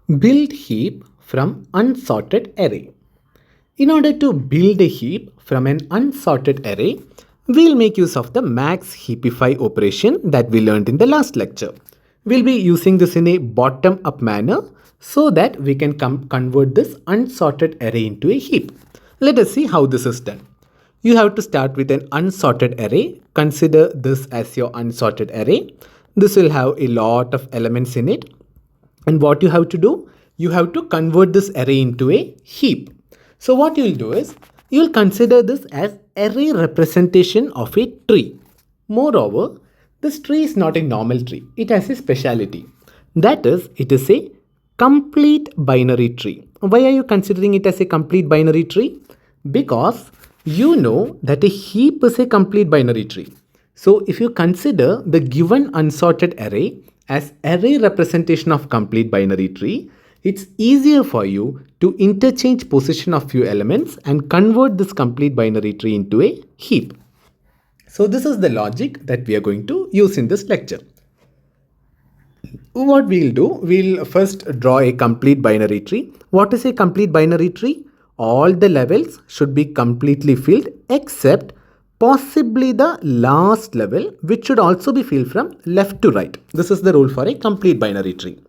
Build heap from unsorted array. In order to build a heap from an unsorted array, we'll make use of the max heapify operation that we learned in the last lecture. We'll be using this in a bottom-up manner so that we can convert this unsorted array into a heap. Let us see how this is done. You have to start with an unsorted array. Consider this as your unsorted array. This will have a lot of elements in it. And what you have to do? You have to convert this array into a heap. So what you will do is, you will consider this as array representation of a tree. Moreover, this tree is not a normal tree. It has a speciality. That is, it is a complete binary tree. Why are you considering it as a complete binary tree? Because you know that a heap is a complete binary tree. So if you consider the given unsorted array as array representation of complete binary tree, it's easier for you to interchange position of few elements and convert this complete binary tree into a heap. So this is the logic that we are going to use in this lecture. What we'll do, we'll first draw a complete binary tree. What is a complete binary tree? All the levels should be completely filled except possibly the last level, which should also be filled from left to right. This is the rule for a complete binary tree.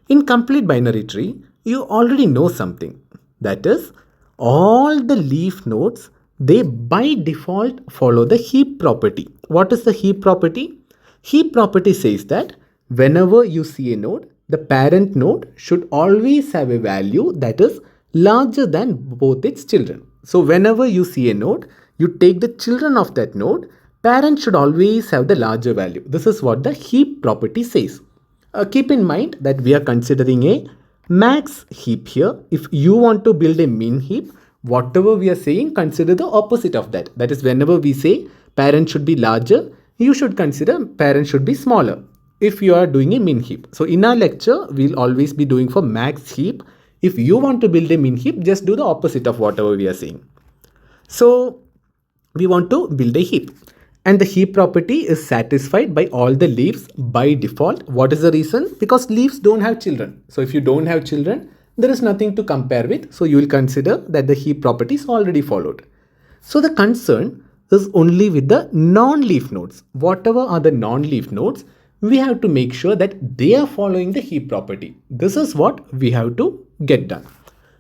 In complete binary tree, you already know something. That is, all the leaf nodes, they by default follow the heap property. What is the heap property? Heap property says that whenever you see a node, the parent node should always have a value that is larger than both its children. So whenever you see a node, you take the children of that node, parent should always have the larger value. This is what the heap property says. Keep in mind that we are considering a max heap here. If you want to build a min heap, whatever we are saying, consider the opposite of that. That is, whenever we say parent should be larger, you should consider parent should be smaller if you are doing a min heap. So in our lecture, we'll always be doing for max heap. If you want to build a min heap, just do the opposite of whatever we are saying. So we want to build a heap. And the heap property is satisfied by all the leaves by default. What is the reason? Because leaves don't have children. So if you don't have children, there is nothing to compare with. So you will consider that the heap property is already followed. So the concern is only with the non-leaf nodes. Whatever are the non-leaf nodes, we have to make sure that they are following the heap property. This is what we have to get done.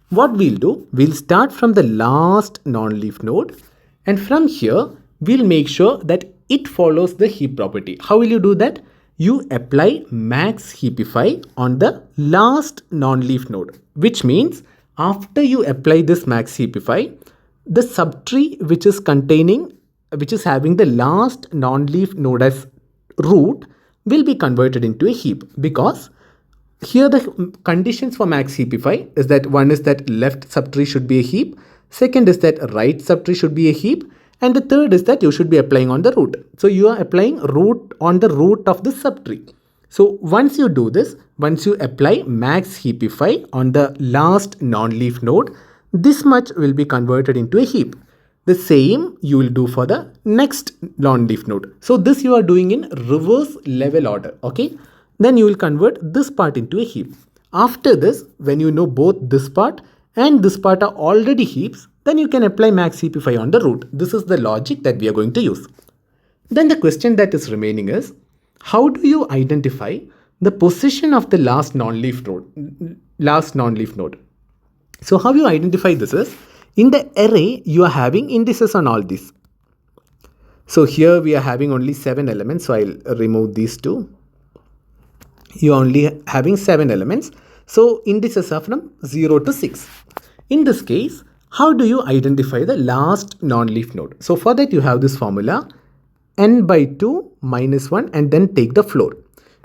What we'll do, we'll start from the last non-leaf node, and from here, we'll make sure that it follows the heap property. How will you do that? You apply max heapify on the last non-leaf node, which means after you apply this max heapify, the subtree which is having the last non-leaf node as root will be converted into a heap, because here the conditions for max heapify is that one is that left subtree should be a heap, second is that right subtree should be a heap, and the third is that you should be applying on the root. So you are applying root on the root of the subtree. So once you do this, once you apply max heapify on the last non-leaf node, this much will be converted into a heap. The same you will do for the next non-leaf node. So this you are doing in reverse level order. Okay. Then you will convert this part into a heap. After this, when you know both this part and this part are already heaps, then you can apply max heapify on the root. This is the logic that we are going to use. Then the question that is remaining is, how do you identify the position of the last non-leaf node? So how you identify this is, in the array you are having indices on all these. So here we are having only 7 elements, so I'll remove these two. You are only having 7 elements. So indices are from 0 to 6. In this case, how do you identify the last non-leaf node? So for that you have this formula n by 2 minus 1 and then take the floor.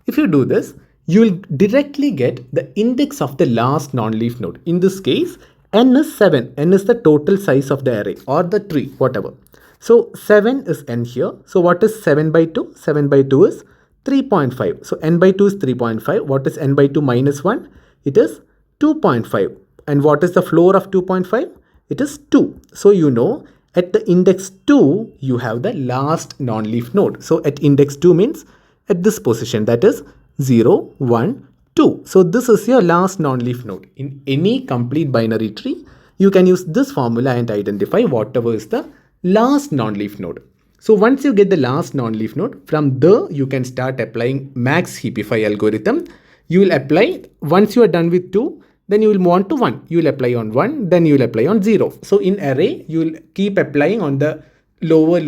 If you do this, you will directly get the index of the last non-leaf node. In this case, n is 7. N is the total size of the array or the tree, whatever. So 7 is n here. So what is 7 by 2? 7 by 2 is 3.5. So n by 2 is 3.5. What is n by 2 minus 1? It is 2.5. And what is the floor of 2.5? It is 2. So you know at the index 2, you have the last non-leaf node. So at index 2 means at this position, that is 0, 1, 2. So this is your last non-leaf node. In any complete binary tree, you can use this formula and identify whatever is the last non-leaf node. So once you get the last non-leaf node, from there you can start applying max heapify algorithm. You will apply, once you are done with 2, then you will move on to 1. You will apply on 1, then you will apply on 0. So in array, you will keep applying on the lower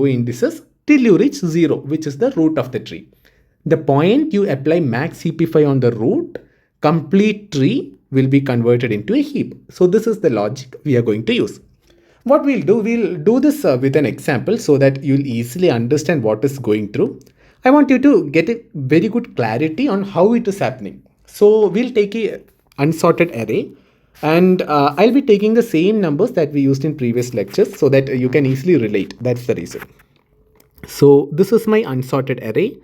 indices till you reach 0, which is the root of the tree. The point you apply max heapify on the root, complete tree will be converted into a heap. So this is the logic we are going to use. What we'll do this with an example so that you'll easily understand what is going through. I want you to get a very good clarity on how it is happening. So we'll take a unsorted array, and I'll be taking the same numbers that we used in previous lectures so that you can easily relate. That's the reason. So this is my unsorted array: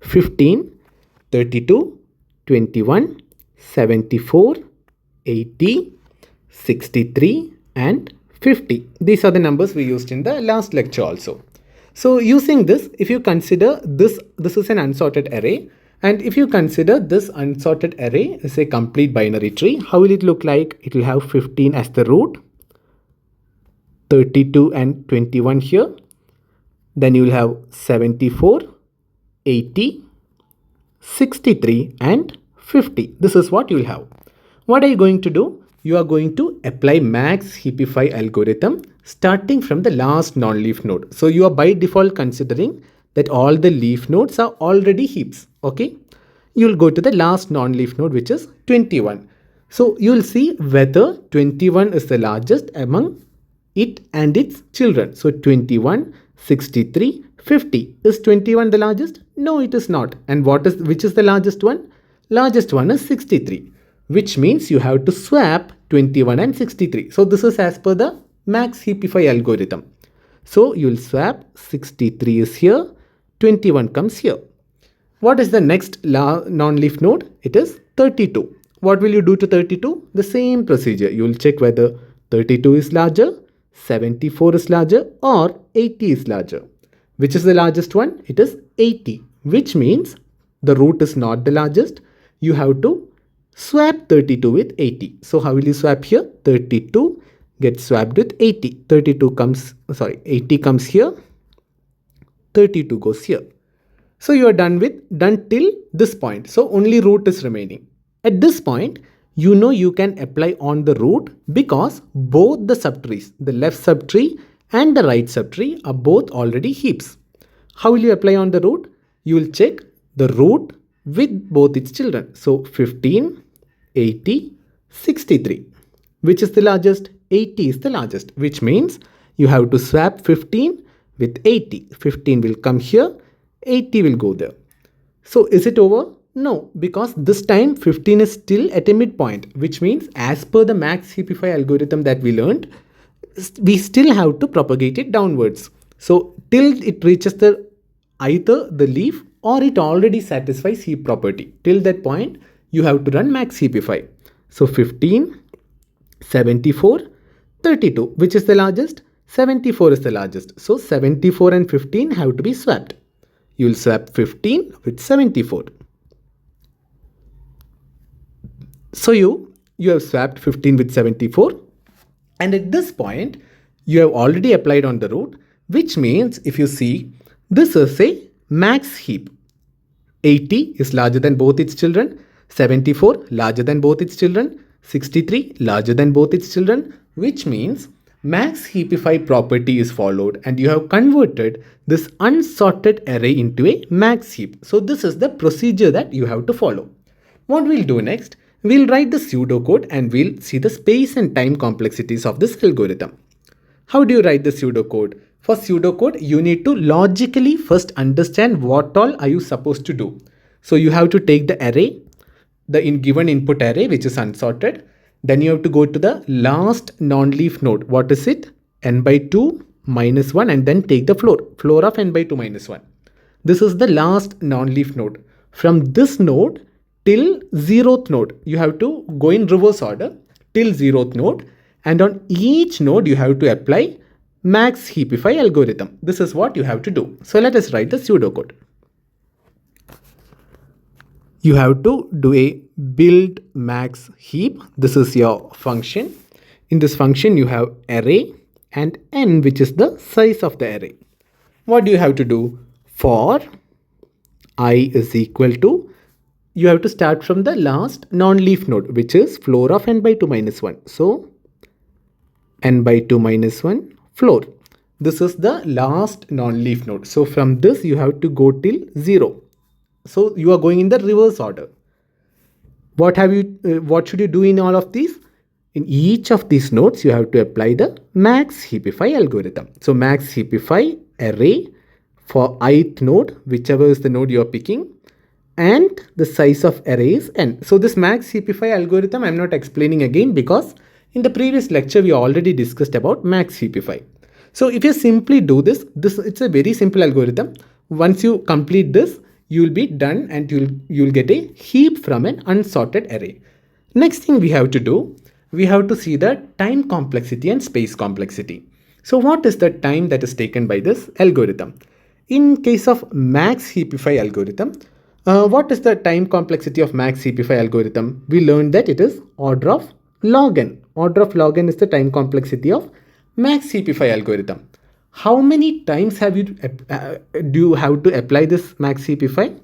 15, 32, 21, 74, 80, 63 and 50. These are the numbers we used in the last lecture also. So using this, if you consider this is an unsorted array, and if you consider this unsorted array as a complete binary tree, how will it look like? It will have 15 as the root, 32 and 21 here. Then you will have 74, 80, 63 and 50. This is what you will have. What are you going to do? You are going to apply max heapify algorithm starting from the last non-leaf node. So you are by default considering that all the leaf nodes are already heaps. Okay. You will go to the last non-leaf node, which is 21. So you will see whether 21 is the largest among it and its children. So 21, 63, 50. Is 21 the largest? No, it is not. And which is the largest one? Largest one is 63, which means you have to swap 21 and 63. So this is as per the max heapify algorithm. So you will swap, 63 is here, 21 comes here. What is the next non-leaf node? It is 32. What will you do to 32? The same procedure. You will check whether 32 is larger, 74 is larger or 80 is larger. Which is the largest one? It is 80, which means the root is not the largest. You have to swap 32 with 80. So how will you swap here? 32 gets swapped with 80. 80 comes here. 32 goes here. So you are done till this point. So only root is remaining. At this point, you know you can apply on the root because both the subtrees, the left subtree and the right subtree, are both already heaps. How will you apply on the root? You will check the root with both its children. So 15, 80, 63. Which is the largest? 80 is the largest, which means you have to swap 15 with 80. 15 will come here, 80 will go there. So is it over? No, because this time 15 is still at a midpoint, which means as per the max heapify algorithm that we learned, we still have to propagate it downwards. So till it reaches either the leaf or it already satisfies heap property. Till that point, you have to run max heapify. So 15, 74, 32. Which is the largest? 74 is the largest. So 74 and 15 have to be swapped. You will swap 15 with 74. So you have swapped 15 with 74. And at this point, you have already applied on the root, which means if you see, this is a max heap. 80 is larger than both its children. 74 larger than both its children. 63 larger than both its children, which means max heapify property is followed and you have converted this unsorted array into a max heap. So this is the procedure that you have to follow. What we'll do next, we'll write the pseudocode and we'll see the space and time complexities of this algorithm. How do you write the pseudocode? For pseudocode, you need to logically first understand what all are you supposed to do. So you have to take the array, the given input array, which is unsorted. Then you have to go to the last non-leaf node. What is it? N by 2 minus 1 and then take the floor of n by 2 minus 1. This is the last non-leaf node. From this node till 0th node, you have to go in reverse order till 0th node. And on each node, you have to apply max heapify algorithm. This is what you have to do. So let us write the pseudocode. You have to do a build max heap. This is your function. In this function, you have array and n, which is the size of the array. What do you have to do? For I is equal to, you have to start from the last non-leaf node, which is floor of n by 2 minus 1. So n by 2 minus 1 floor. This is the last non-leaf node. So from this you have to go till 0. So you are going in the reverse order. What should you do in all of these? In each of these nodes, you have to apply the max heapify algorithm. So max heapify array for ith node, whichever is the node you are picking, and the size of array is n. So this max heapify algorithm I am not explaining again, because in the previous lecture we already discussed about max heapify. So if you simply do this, it's a very simple algorithm. Once you complete this, you will be done and you'll get a heap from an unsorted array. Next thing we have to do, we have to see the time complexity and space complexity. So what is the time that is taken by this algorithm? In case of max heapify algorithm, what is the time complexity of max heapify algorithm? We learned that it is order of log n. Order of log n is the time complexity of max heapify algorithm. How many times do you have to apply this max heapify?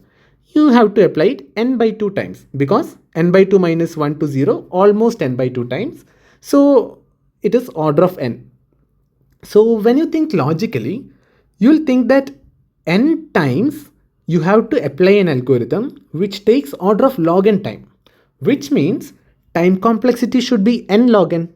You have to apply it n by 2 times, because n by 2 minus 1 to 0, almost n by 2 times. So it is order of n. So when you think logically, you'll think that n times you have to apply an algorithm which takes order of log n time, which means time complexity should be n log n.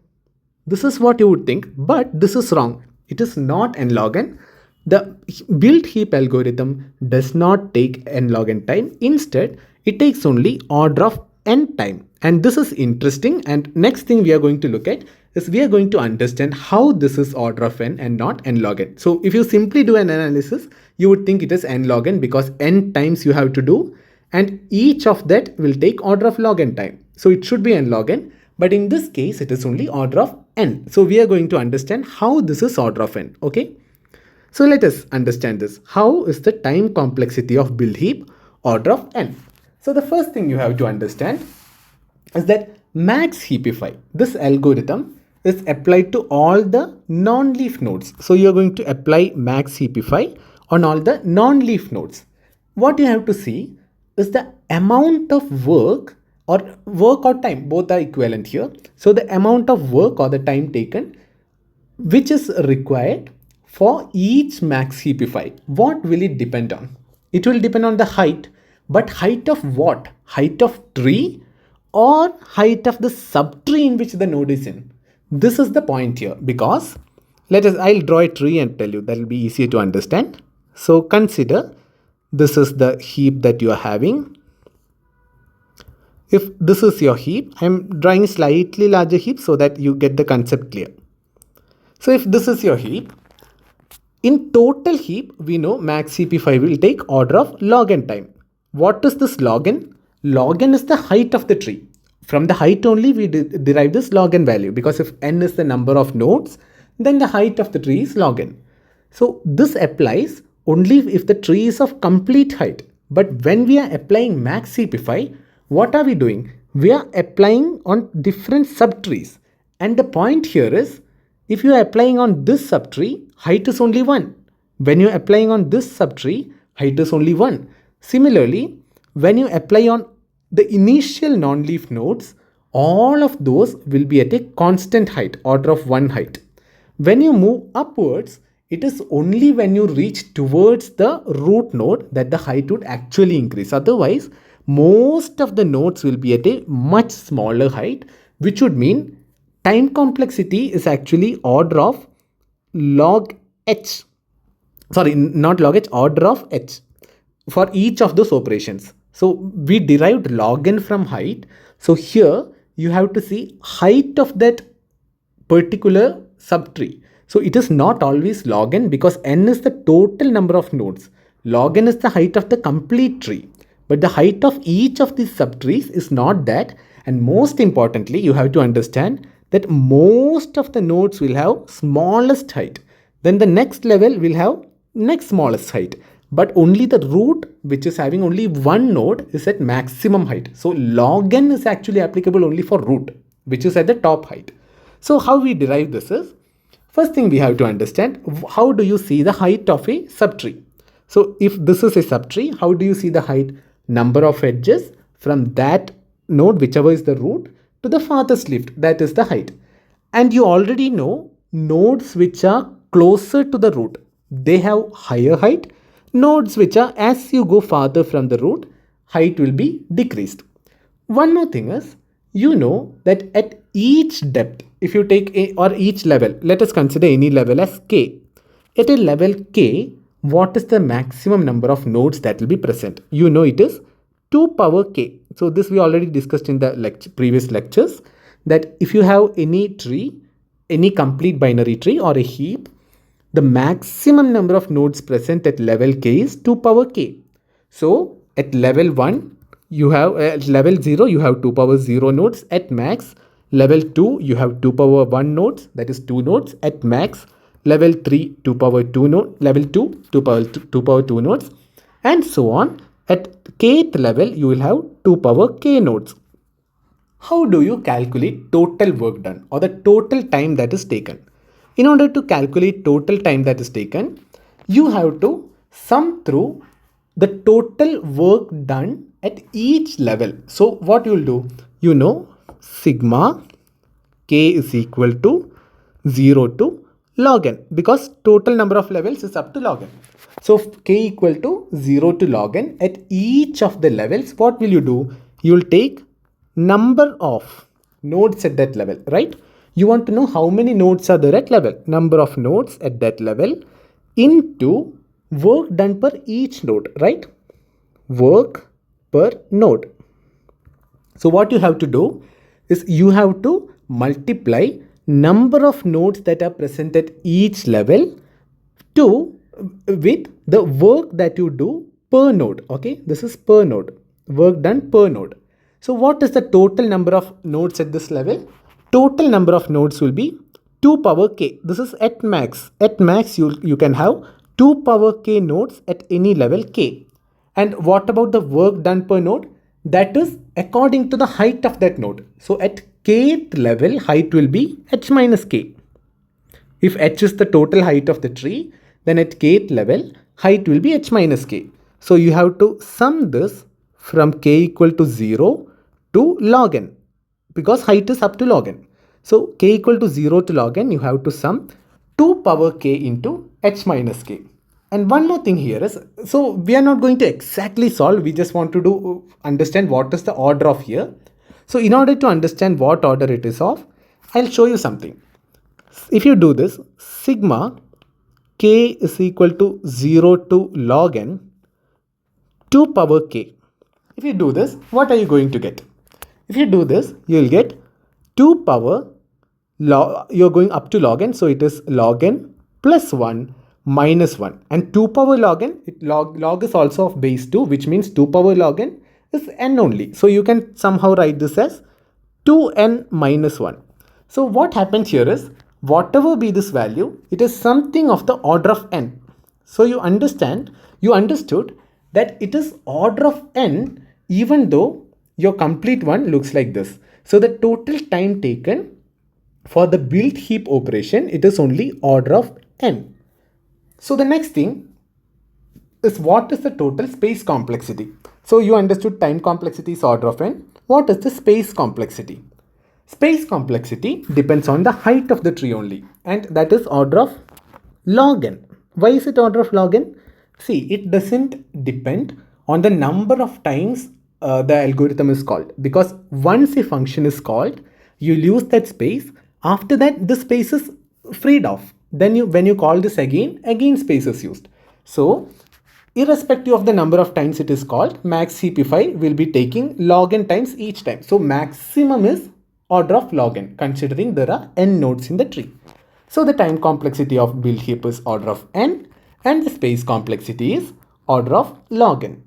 This is what you would think, but this is wrong. It is not n log n. The build heap algorithm does not take n log n time. Instead, it takes only order of n time. And this is interesting. And next thing we are going to look at is we are going to understand how this is order of n and not n log n. So if you simply do an analysis, you would think it is n log n, because n times you have to do, and each of that will take order of log n time. So it should be n log n. But in this case, it is only order of n. So we are going to understand how this is order of n. Okay. So let us understand this. How is the time complexity of build heap order of n? So the first thing you have to understand is that max heapify, this algorithm, is applied to all the non-leaf nodes. So you are going to apply max heapify on all the non-leaf nodes. What you have to see is the amount of work or time, both are equivalent here. So the amount of work or the time taken which is required for each max heapify. What will it depend on? It will depend on the height, but height of what? Height of tree or height of the subtree in which the node is in? This is the point here, because I'll draw a tree and tell you, that will be easier to understand. So consider this is the heap that you are having. If this is your heap, I'm drawing a slightly larger heap so that you get the concept clear. So if this is your heap, in total heap, we know max heapify will take order of log n time. What is this log n? Log n is the height of the tree. From the height only we derive this log n value, because if n is the number of nodes, then the height of the tree is log n. So this applies only if the tree is of complete height. But when we are applying max heapify, what are we doing? We are applying on different subtrees. And the point here is, if you are applying on this subtree, height is only 1. When you are applying on this subtree, height is only 1. Similarly, when you apply on the initial non-leaf nodes, all of those will be at a constant height, order of 1 height. When you move upwards, it is only when you reach towards the root node that the height would actually increase. Otherwise, most of the nodes will be at a much smaller height, which would mean time complexity is actually order of log h. Sorry, not log h, order of h for each of those operations. So we derived log n from height. So here you have to see height of that particular subtree. So it is not always log n, because n is the total number of nodes. Log n is the height of the complete tree. But the height of each of these subtrees is not that. And most importantly, you have to understand that most of the nodes will have smallest height. Then the next level will have next smallest height. but only the root which is having only one node is at maximum height. So log n is actually applicable only for root, which is at the top height. So how we derive this is, first thing we have to understand, how do you see the height of a subtree? So if this is a subtree, how do you see the height? Number of edges from that node, whichever is the root, to the farthest leaf, that is the height. And you already know nodes which are closer to the root, they have higher height. Nodes which are, as you go farther from the root, height will be decreased. One more thing is, you know that at each depth, if you take a, or each level, let us consider any level as k. At a level k, what is the maximum number of nodes that will be present? You know it is 2 power k. So this we already discussed in the previous lectures, that if you have any tree, any complete binary tree or a heap, the maximum number of nodes present at level k is 2 power k. So at level 1, you have at level 0, you have 2 power 0 nodes at max. Level 2, you have 2 power 1 nodes, that is 2 nodes at max. Level 3, 2 power 2 node. Level 2, 2 power 2 nodes, and so on. At kth level, you will have 2 power k nodes. How do you calculate total work done or the total time that is taken? In order to calculate total time that is taken, you have to sum through the total work done at each level. So what you will do, you know, sigma k is equal to 0 to log n, because total number of levels is up to log n. So k equal to 0 to log n at each of the levels. What will you do? You will take number of nodes at that level, right? You want to know how many nodes are there at level, number of nodes at that level into work done per each node, right? Work per node. So what you have to do is you have to multiply number of nodes that are present at each level with the work that you do per node. Okay, this is per node, work done per node. So what is the total number of nodes at this level? Total number of nodes will be 2 power k. This is at max. At max, you can have 2 power k nodes at any level k. And what about the work done per node? That is according to the height of that node. So at kth level, height will be h minus k. If h is the total height of the tree, then at kth level, height will be h minus k. So you have to sum this from k equal to 0 to log n, because height is up to log n. So k equal to 0 to log n, you have to sum 2 power k into h minus k. And one more thing here is, so we are not going to exactly solve, we just want to understand what is the order of here. So in order to understand what order it is of, I'll show you something. If you do this, sigma k is equal to 0 to log n 2 power k. If you do this, what are you going to get? If you do this, you will get 2 power log, you're going up to log n, so it is log n plus 1 minus 1, and 2 power log n, log is also of base 2, which means 2 power log n is n only. So you can somehow write this as 2n minus 1. So what happens here is, whatever be this value, it is something of the order of n. So you understood that it is order of n, even though your complete one looks like this. So the total time taken for the build heap operation, it is only order of n. So the next thing is, what is the total space complexity? So you understood time complexity is order of n. What is the space complexity? Space complexity depends on the height of the tree only, and that is order of log n. Why is it order of log n? See, it doesn't depend on the number of times the algorithm is called, because once a function is called, you use that space. After that, the space is freed off. Then when you call this again space is used. So irrespective of the number of times it is called, max heapify will be taking log n times each time. So maximum is order of log n, considering there are n nodes in the tree. So the time complexity of build heap is order of n, and the space complexity is order of log n.